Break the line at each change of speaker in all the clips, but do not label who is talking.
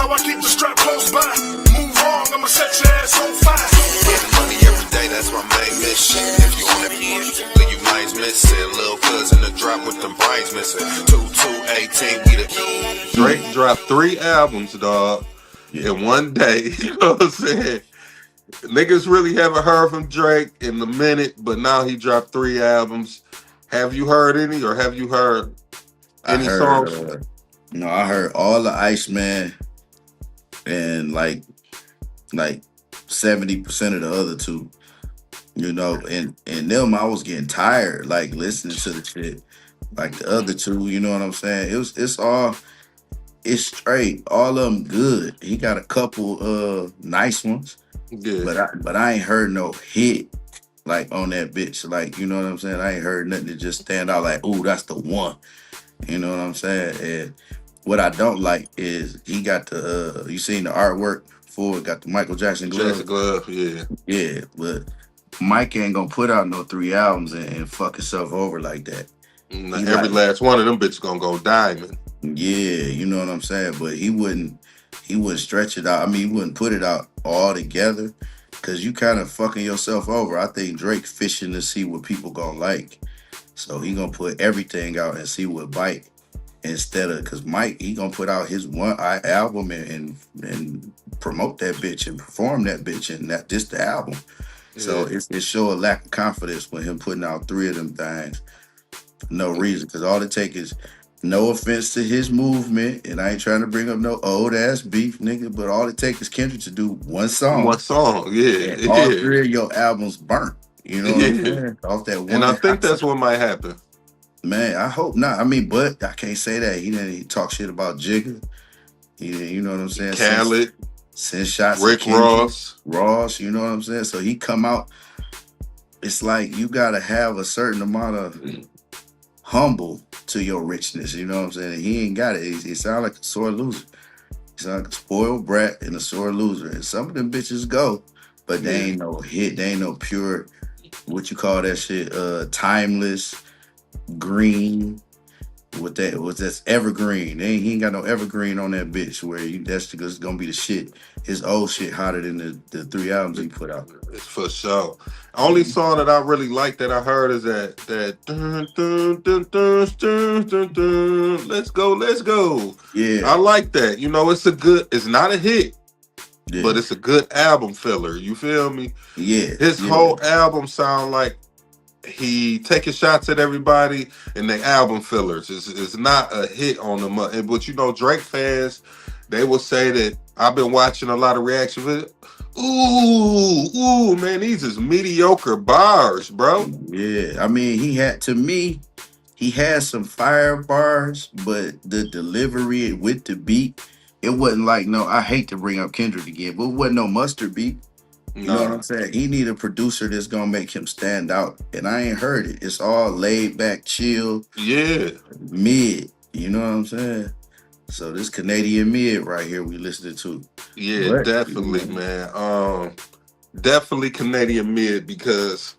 so I keep the strap close by. Move wrong, I'ma set your ass on fire.
Getting money every day, that's my main mission. If you on that bullshit, leave you minds missing. Lil' cousin the drop with them brains missing. 2218, we the
Drake dropped 3 albums, dog, in one day. You know what I'm saying? Niggas really haven't heard from Drake in a minute, but now he dropped 3 albums. Have you heard any, or have you heard
I
any
heard,
songs?
no, I heard all the Iceman and like 70% of the other two. You know, and them I was getting tired, like listening to the shit. Like the other two, you know what I'm saying? It's straight. All of them good. He got a couple nice ones,
Yeah.
but I ain't heard no hit like on that bitch. Like, you know what I'm saying? I ain't heard nothing to just stand out like, ooh, that's the one. You know what I'm saying? And what I don't like is he got the you seen the artwork for it, got the Michael Jackson glove.
Jackson Glove, yeah.
Yeah, but Mike ain't gonna put out no 3 albums and fuck himself over like that.
Every last one of them bitches gonna go diamond.
Yeah, you know what I'm saying? But he wouldn't stretch it out. I mean, he wouldn't put it out all together because you kind of fucking yourself over. I think Drake fishing to see what people gonna like. So he gonna put everything out and see what bite instead of, because Mike, he gonna put out his one album and promote that bitch and perform that bitch and that just the album. So it show a lack of confidence with him putting out 3 of them things for no reason. Because all it take is, no offense to his movement, and I ain't trying to bring up no old ass beef, nigga, but all it takes is Kendrick to do one song.
One song, yeah.
And all 3 of your albums burnt. You know what I'm saying? Off that one.
And I think that's what might happen.
Man, I hope not. I mean, but I can't say that. He talk shit about Jigga. You know what I'm saying?
Khaled.
Send shots
Rick
at Kendrick,
Ross,
you know what I'm saying? So he come out, it's like you gotta have a certain amount of humble to your richness, you know what I'm saying? He ain't got it. He sound like a sore loser. He sound like a spoiled brat and a sore loser. And some of them bitches go, but they ain't no hit. They ain't no pure, what you call that shit, timeless, green. That's evergreen. He ain't got no evergreen on that bitch where that's just gonna be the shit. His old shit hotter than the 3 albums he put out.
For sure. Only song that I really like that I heard is that dun, dun, dun, dun, dun, dun, dun, let's go.
Yeah.
I like that. You know, it's not a hit, but it's a good album filler. You feel me?
Yeah.
His whole album sound like he taking shots at everybody and they album fillers. It's not a hit on them. But you know, Drake fans, they will say that I've been watching a lot of reaction videos. Ooh, man, these is mediocre bars, bro.
Yeah, I mean, he had some fire bars, but the delivery with the beat, it wasn't like, no, I hate to bring up Kendrick again, but it wasn't no mustard beat. You know what I'm saying? He need a producer that's gonna make him stand out, and I ain't heard it. It's all laid back, chill, mid. You know what I'm saying? So this Canadian mid right here we listening to.
Yeah, definitely, man. Definitely Canadian mid, because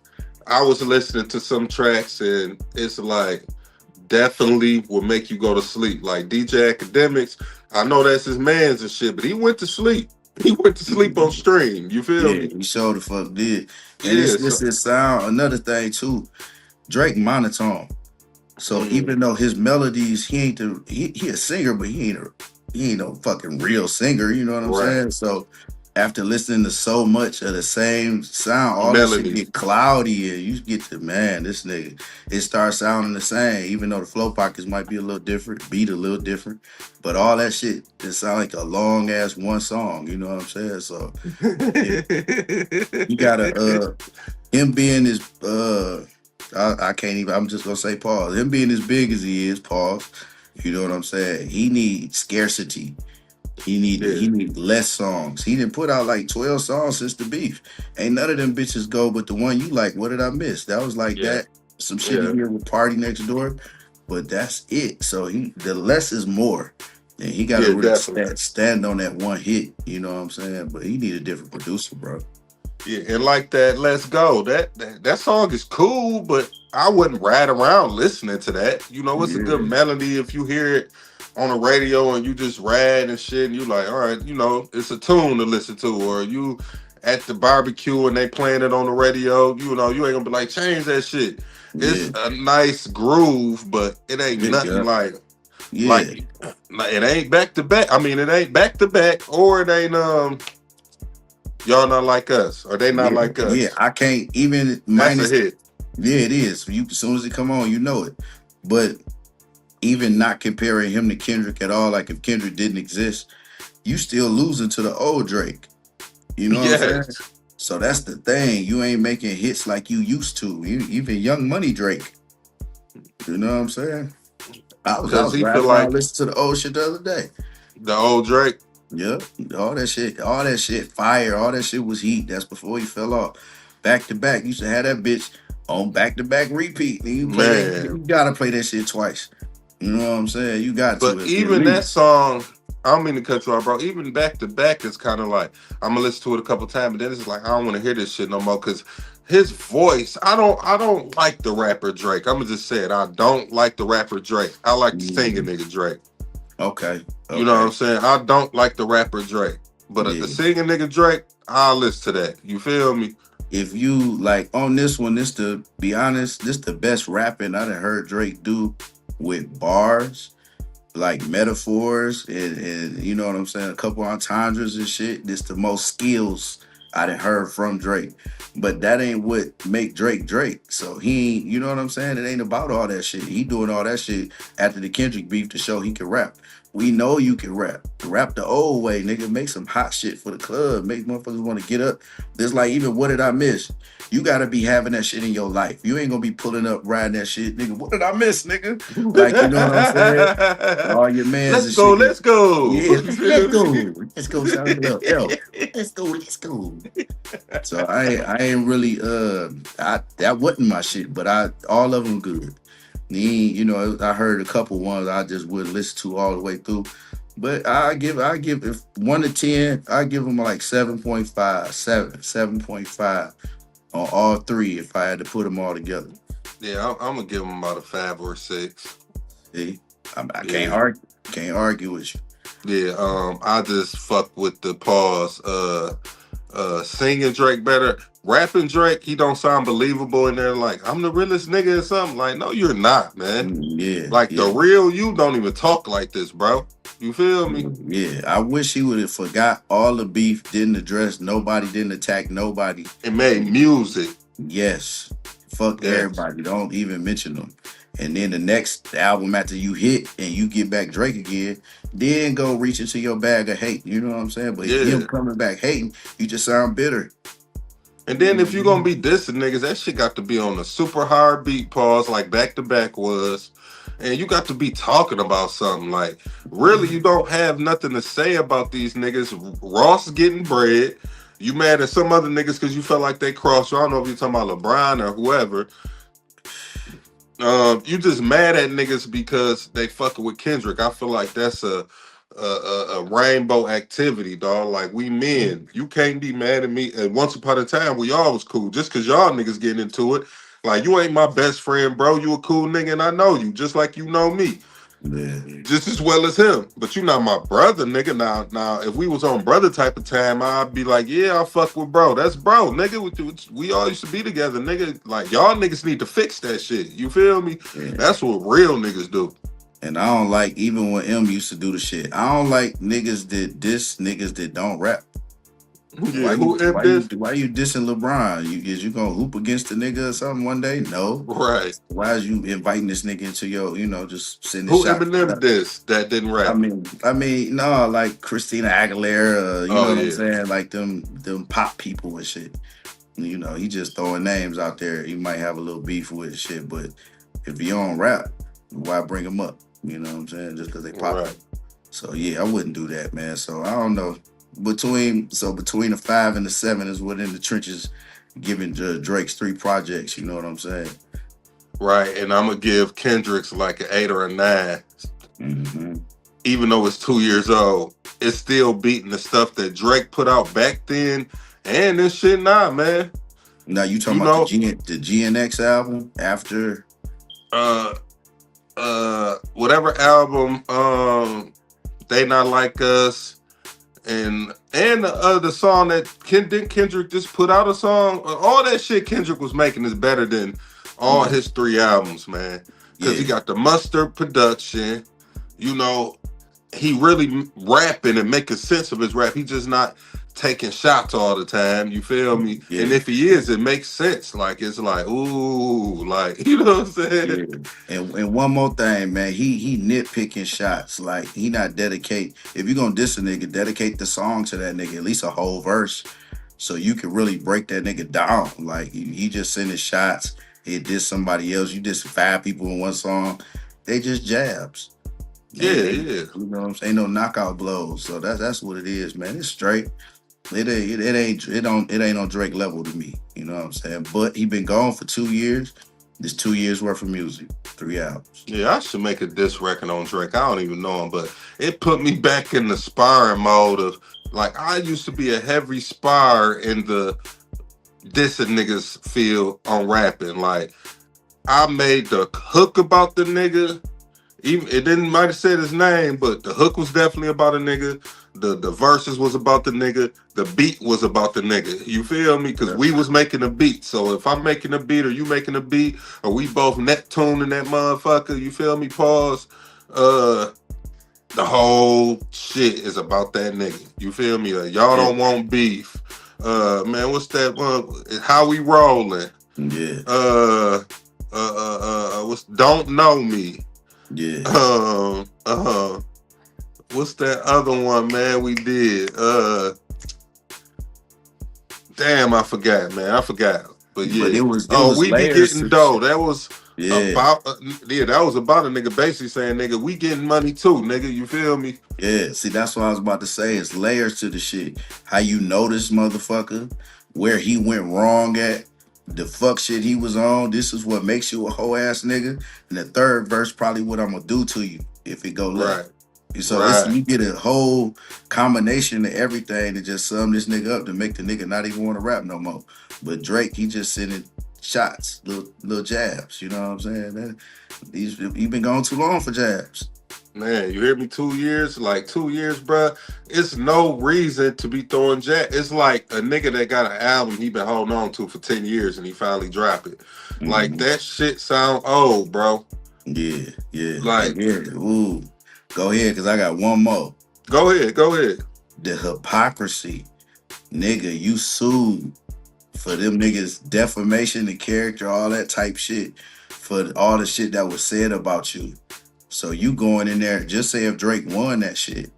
I was listening to some tracks and it's like definitely will make you go to sleep. Like DJ Academics, I know that's his man's and shit, but he went to sleep. He went to sleep on stream. You feel me?
He sure the fuck did. And this is sound. Another thing too, Drake monotone. So even though his melodies, he a singer, but he ain't no fucking real singer. You know what I'm saying? So after listening to so much of the same sound, all this shit get cloudy, and you get to, man, this nigga, it starts sounding the same, even though the flow pockets might be a little different, beat a little different, but all that shit, it sound like a long ass one song, you know what I'm saying? So you gotta him being his I can't even, I'm just gonna say pause. Him being as big as he is, pause. You know what I'm saying? He needs scarcity. He need less songs. He didn't put out like 12 songs since the beef. Ain't none of them bitches go, but the one you like, what did I miss? That was like that. Some shit in here with Party Next Door, but that's it. So the less is more. And he got to really stand on that one hit. You know what I'm saying? But he need a different producer, bro.
Yeah, and like that, let's go. That song is cool, but I wouldn't ride around listening to that. You know, it's a good melody if you hear it on the radio and you just rad and shit, and you like, all right, it's a tune to listen to, or you at the barbecue and they playing it on the radio, you ain't gonna be like, change that shit.
Yeah,
It's a nice groove, but it ain't nothing
yeah,
like
yeah,
it ain't back to back. I mean, it ain't back to back, or it ain't y'all not like us, or they not
yeah,
like
yeah.
us.
I can't even
That's a
minus.
hit.
Yeah, it is. You as soon as it come on, you know it. But even not comparing him to Kendrick at all, like if Kendrick didn't exist, you still losing to the old Drake. You know what I'm saying?
Yes,
So that's the thing. You ain't making hits like you used to. Even Young Money Drake. You know what I'm saying? I
because
was
he feel
riding around
like
listening to the old shit the other day.
the old Drake.
Yep. All that shit, fire, all that shit was heat. That's before he fell off. Back to back. Used to have that bitch on back to back repeat. Then you play that, you
Man,
gotta play that shit twice. You know what I'm saying? You got to
but
at
even that
least.
song, I don't mean to cut you off, bro. Even back to back is kind of like I'm gonna listen to it a couple times, but then it's like I don't want to hear this shit no more because his voice. I don't like the rapper Drake. I'm gonna just say it. I don't like the rapper Drake. I like the singing
Mhm.
nigga Drake.
Okay.
You know what I'm
Okay.
saying? I don't like the rapper Drake, but the
Yeah.
singing nigga Drake, I'll listen to that. You feel me?
If you like on this one, this to be honest, this the best rapping I done heard Drake do with bars, like metaphors, and you know what I'm saying, a couple entendres and shit. This the most skills I done heard from Drake. But that ain't what make Drake Drake. So he ain't, you know what I'm saying? It ain't about all that shit. He doing all that shit after the Kendrick beef to show he can rap. We know you can rap. Rap the old way, nigga. Make some hot shit for the club. Make motherfuckers want to get up. There's like even what did I miss? You gotta be having that shit in your life. You ain't gonna be pulling up riding that shit, nigga. What did I miss, nigga? Like you know what I'm saying? All your mans
Let's
and
go,
shit.
let's go.
Yeah,
You
let's
feel
go.
me?
Let's go, shout it up. Yo, let's go, let's go. So I ain't really that wasn't my shit, but I all of them good. You know, I heard a couple ones I just would listen to all the way through. But I give if 1 to 10, I give them like 7.5, 7.5 on all three if I had to put them all together.
Yeah, I'm gonna give him about a 5 or 6.
See, I can't
Yeah,
argue, with you.
yeah. I just fuck with the pause. Singing Drake better. Rapping Drake, he don't sound believable in there. Like I'm the realest nigga or something. Like no, you're not, man.
Yeah,
Like the
yeah.
real you don't even talk like this, bro. You feel me?
Yeah, I wish he would have forgot all the beef, didn't address nobody, didn't attack nobody.
It made
And
music.
yes, fuck
Yes.
everybody. Don't even mention them. And then the next album after you hit and you get back Drake again, then go reach into your bag of hate. You know what I'm saying? But him
Yeah.
coming back hating, you just sound bitter.
And then if you're gonna
Mhm.
be dissing niggas, that shit got to be on a super hard beat pause, like back to back was. And you got to be talking about something. Like, really, you don't have nothing to say about these niggas. Ross getting bread. You mad at some other niggas because you felt like they crossed you. I don't know if you're talking about LeBron or whoever. You just mad at niggas because they fucking with Kendrick. I feel like that's a rainbow activity, dog. Like we men, you can't be mad at me. And once upon a time, we all was cool. Just cause y'all niggas getting into it, like you ain't my best friend, bro. You a cool nigga, and I know you, just like you know me,
Yeah,
just as well as him. But you not my brother, nigga. Now, if we was on brother type of time, I'd be like, yeah, I fuck with bro. That's bro, nigga. We all used to be together, nigga. Like y'all niggas need to fix that shit. You feel me?
yeah.
That's what real niggas do.
And I don't like even when M used to do the shit. I don't like niggas that diss niggas that don't rap.
Yeah, who if this?
Why you dissing LeBron? You gonna hoop against the nigga or something one day? No.
Right.
Why is you inviting this nigga into your, just sending
Who
shots?
Eminem this that didn't rap?
No, like Christina Aguilera, you know
Oh
what I'm
yeah,
saying? Like them pop people and shit. He just throwing names out there. He might have a little beef with shit, but if you don't rap, why bring them up? You know what I'm saying? Just because they popular.
right.
So yeah, I wouldn't do that, man. So I don't know. Between the 5 and the 7 is what in the trenches giving Drake's 3 projects. You know what I'm saying?
Right, and I'm gonna give Kendrick's like an 8 or a 9,
Hmm.
even though it's 2 years old. It's still beating the stuff that Drake put out back then, and this shit now, man.
Now you
You
talking about
know,
the GNX album after?
whatever album, They Not Like Us, and the other song that Kendrick just put out a song. All that shit Kendrick was making is better than all
Yeah,
his 3 albums, man. Cause he
yeah,
got the mustard production, you know, he really rapping and making sense of his rap. He just not taking shots all the time. You feel me? And
yeah.
if he is, it makes sense. Like it's like, ooh, like you know what I'm saying?
Yeah. And one more thing, man. He nitpicking shots. Like he not dedicate. If you gonna diss a nigga, dedicate the song to that nigga, at least a whole verse, so you can really break that nigga down. Like he just sending shots. He diss somebody else. You diss 5 people in one song. They just jabs.
Yeah,
They
yeah.
you know what I'm saying? No knockout blows. So that's what it is, man. It's straight. It ain't on Drake level to me. You know what I'm saying? But he been gone for 2 years. It's 2 years worth of music, 3 albums.
Yeah, I should make a diss record on Drake. I don't even know him, but it put me back in the sparring mode of like I used to be a heavy spar in the dissing niggas field on rapping. Like I made the hook about the nigga. Even it didn't might have said his name, but the hook was definitely about a nigga. The verses was about the nigga. The beat was about the nigga. You feel me? Because
Yeah.
we was making a beat. So if I'm making a beat or you making a beat, or we both Neptuning that motherfucker, you feel me? Pause. Uh, the whole shit is about that nigga. You feel me? Like, y'all
Yeah.
don't want beef. Man, what's that one? How we rolling?
Yeah.
Uh, what's Don't Know Me?
Yeah.
Um, uh, what's that other one, man? We did. Damn, I forgot, man. I forgot. But
But
yeah.
it
Oh,
was
we be
layers
getting
to
dough.
shit.
That was
Yeah.
about. Yeah, that was about a nigga basically saying, nigga, we getting money too, nigga. You feel me?
Yeah. See, that's what I was about to say. It's layers to the shit. How you know this motherfucker, where he went wrong at, the fuck shit he was on. This is what makes you a whole ass nigga. And the third verse probably what I'm gonna do to you if it go left.
Right,
So it's
right.
you get a whole combination of everything to just sum this nigga up to make the nigga not even want to rap no more. But Drake, he just sending shots, little jabs. You know what I'm saying? He been gone too long for jabs.
Man, you hear me? 2 years, like 2 years, bruh. It's no reason to be throwing jack. It's like a nigga that got an album he been holding on to for 10 years and he finally drop it. Like
Mhm.
that shit sound old, bro.
Yeah, yeah,
Like,
and yeah. Ooh, go ahead, cause I got one more.
go ahead, go ahead.
The hypocrisy, nigga. You sued for them niggas defamation of character, all that type shit, for all the shit that was said about you. So you going in there, just say if Drake won that shit,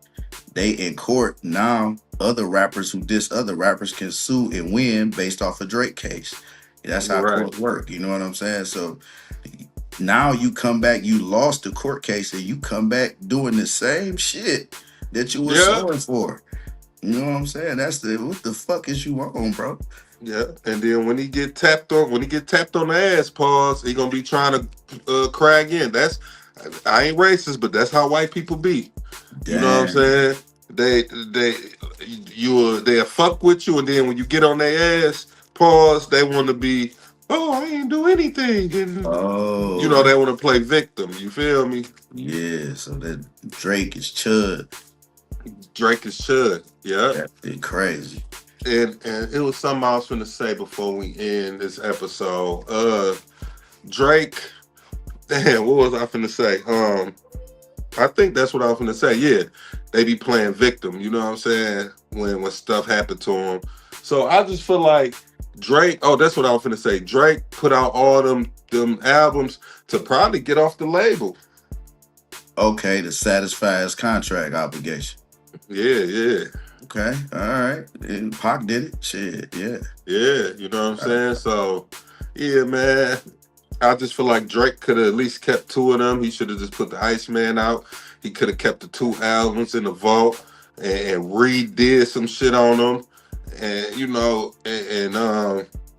they in court now. Other rappers who diss other rappers can sue and win based off a Drake case. That's how
Right.
court work. You know what I'm saying? So now you come back, you lost the court case, and you come back doing the same shit that you were
Yeah.
suing for. You know what I'm saying? That's the what the fuck is you on, bro?
Yeah. And then when he get tapped on the ass, pause, he gonna be trying to cry again. I ain't racist, but that's how white people be. You know what I'm
Damn.
saying? They they'll fuck with you, and then when you get on their ass, pause, they want to be, oh, I ain't do anything, and
Oh,
they want to play victim. You feel me?
yeah. So that Drake is chud.
Drake is Chud. Yeah.
That be crazy.
And it was something I was gonna say before we end this episode. Drake. Damn, what was I finna say? I think that's what I was gonna say. Yeah, they be playing victim. You know what I'm saying? When stuff happened to him. So I just feel like Drake. Oh, that's what I was gonna say. Drake put out all them albums to probably get off the label.
Okay, to satisfy his contract obligation.
Yeah, yeah,
Okay, all right. And Pac did it. Shit, yeah.
yeah. You know what I'm saying? So yeah, man. I just feel like Drake could have at least kept two of them. He should have just put the Iceman out. He could have kept the two albums in the vault and redid some shit on them, and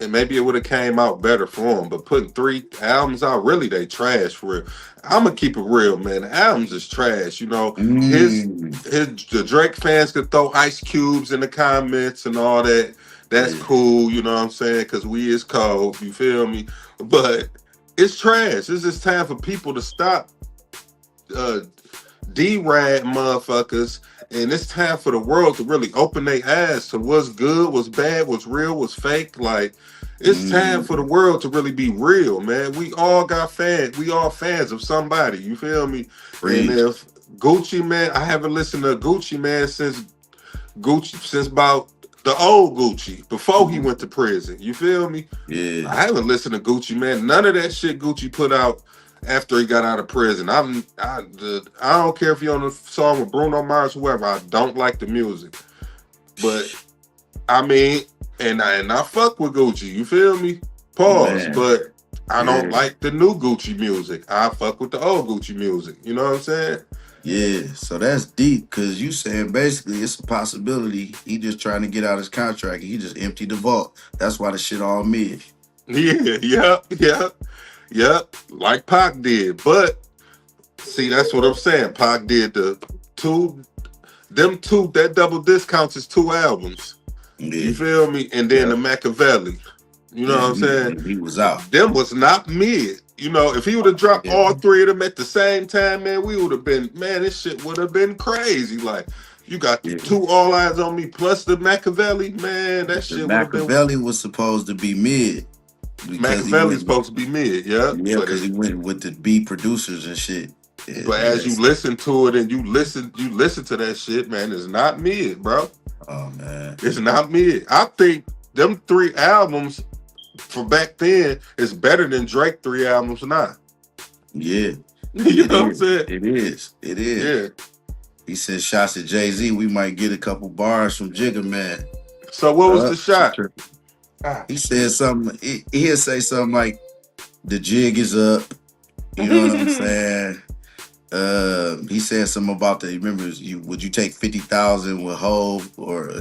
and maybe it would have came out better for him. But putting 3 albums out, really, they trash for real. I'm gonna keep it real, man. The albums is trash.
Mm,
The Drake fans could throw ice cubes in the comments and all that. That's
yeah.
cool, you know what I'm saying? Because we is cold, you feel me? But it's trash. It's just time for people to stop uh, D-Rad motherfuckers, and it's time for the world to really open their eyes to what's good, what's bad, what's real, what's fake. Like, it's time for the
Mm,
world to really be real, man. We all got fans. We all fans of somebody. You feel me? And
preach.
if Gucci Man, I haven't listened to Gucci Man since about the old Gucci before he went to prison. You feel me?
Yeah,
I haven't listened to Gucci Man. None of that shit Gucci put out after he got out of prison. I don't care if you're on a song with Bruno Mars, whoever. I don't like the music, but I mean, and I fuck with Gucci. You feel me? Pause.
man.
But I don't
Yeah,
like the new Gucci music. I fuck with the old Gucci music. You know what I'm saying?
yeah. So that's deep because you saying basically it's a possibility he just trying to get out his contract and he just emptied the vault. That's why the shit all mid.
Yeah, yep. Like Pac did. But see, that's what I'm saying. Pac did two, that double discounts is 2 albums.
Yeah,
You feel me? And then
yeah,
the Machiavelli. You know
yeah.
what I'm saying?
He was out.
Them was not mid. You know, if he would have dropped
Yeah,
all three of them at the same time, man, we would have been, man, this shit would have been crazy. Like, you got the
yeah.
two All Eyes on Me plus the Machiavelli, man, that
The
shit would have been.
Machiavelli was supposed to be mid because he
Machiavelli's
went with
supposed to be mid, yeah.
yeah, because he went with the B producers and shit.
But
And
as you
that's
listen to it and you listen to that shit, man, it's not mid, bro.
oh man.
It's not mid. I think them 3 albums for back then is better than Drake 3 albums now.
Yeah,
You
it
know what I'm
is.
saying?
It is. It is.
Yeah.
He said shots at Jay-Z. We might get a couple bars from Jigga Man.
So what was the
She
shot?
tripping.
Ah.
He said something. He'll say something like, "The jig is up." You know what I'm saying? He said something about the. Remember, would you take 50,000 with Hove or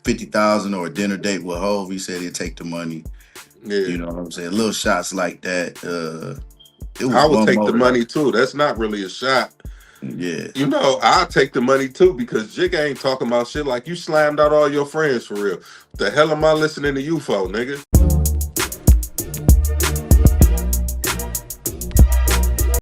50,000 or a dinner date with Hove? He said he'd take the money.
Yeah.
You know what I'm saying? Little shots like that. It was
I would
one
take the
more
money too. That's not really a shot.
yeah.
You know, I'll take the money too because Jig ain't talking about shit like you slammed out all your friends for real. The hell am I listening to you for, nigga?